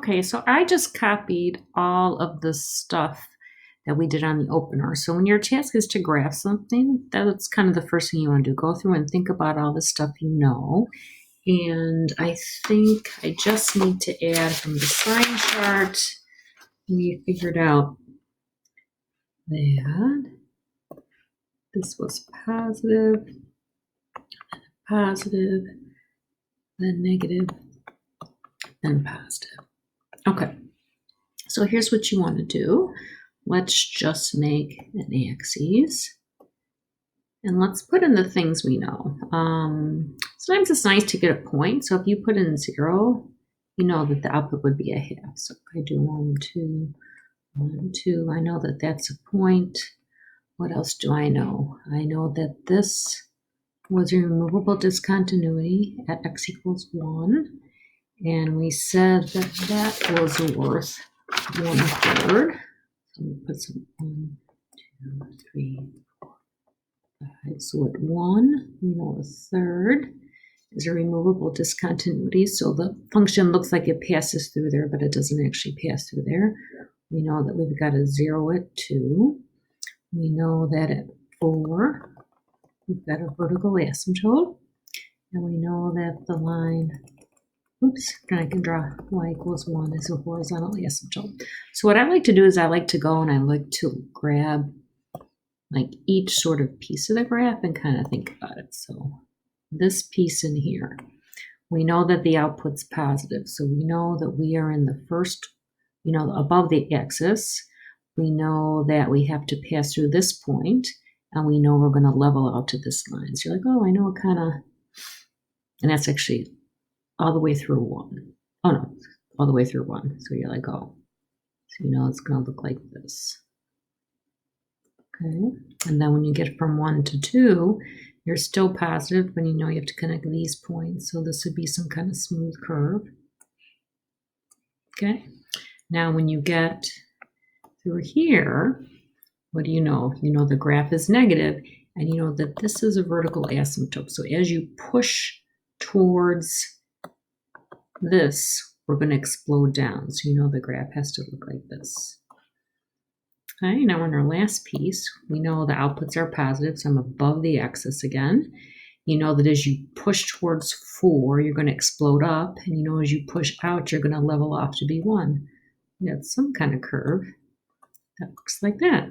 Okay, so I just copied all of the stuff that we did on the opener. So when your task is to graph something, that's kind of the first thing you want to do. Go through and think about all the stuff you know. And I think I just need to add from the sign chart, we figured out that this was positive, positive, then negative, then positive. Okay, so here's what you want to do. Let's just make an axis. And let's put in the things we know. Sometimes it's nice to get a point. So if you put in 0, you know that the output would be a half. So if I do 1, 2, 1, 2, I know that that's a point. What else do I know? I know that this was a removable discontinuity at x equals 1. And we said that that was worth 1/3. So we put some 1, 2, 3, 4, 5. So at 1, we know 1/3 is a removable discontinuity. So the function looks like it passes through there, but it doesn't actually pass through there. We know that we've got a 0 at 2. We know that at 4, we've got a vertical asymptote. And we know that the line, I can draw y equals 1 as a horizontal asymptote. So what I like to do is I like to go and I like to grab like each sort of piece of the graph and kind of think about it. So this piece in here, we know that the output's positive. So we know that we are in the first, above the axis. We know that we have to pass through this point, and we know we're going to level out to this line. So you're like, oh, I know it kind of, and that's actually all the way through 1. Oh no, all the way through 1. So you're like, oh, so you know it's going to look like this. Okay, and then when you get from 1 to 2, you're still positive, but you know you have to connect these points. So this would be some kind of smooth curve. Okay, now when you get through here, what do you know? You know the graph is negative, and you know that this is a vertical asymptote. So as you push towards this, we're going to explode down. So you know the graph has to look like this. Okay, now on our last piece, we know the outputs are positive, so I'm above the axis again. You know that as you push towards 4, you're going to explode up, and you know as you push out, you're going to level off to be 1. You have some kind of curve that looks like that.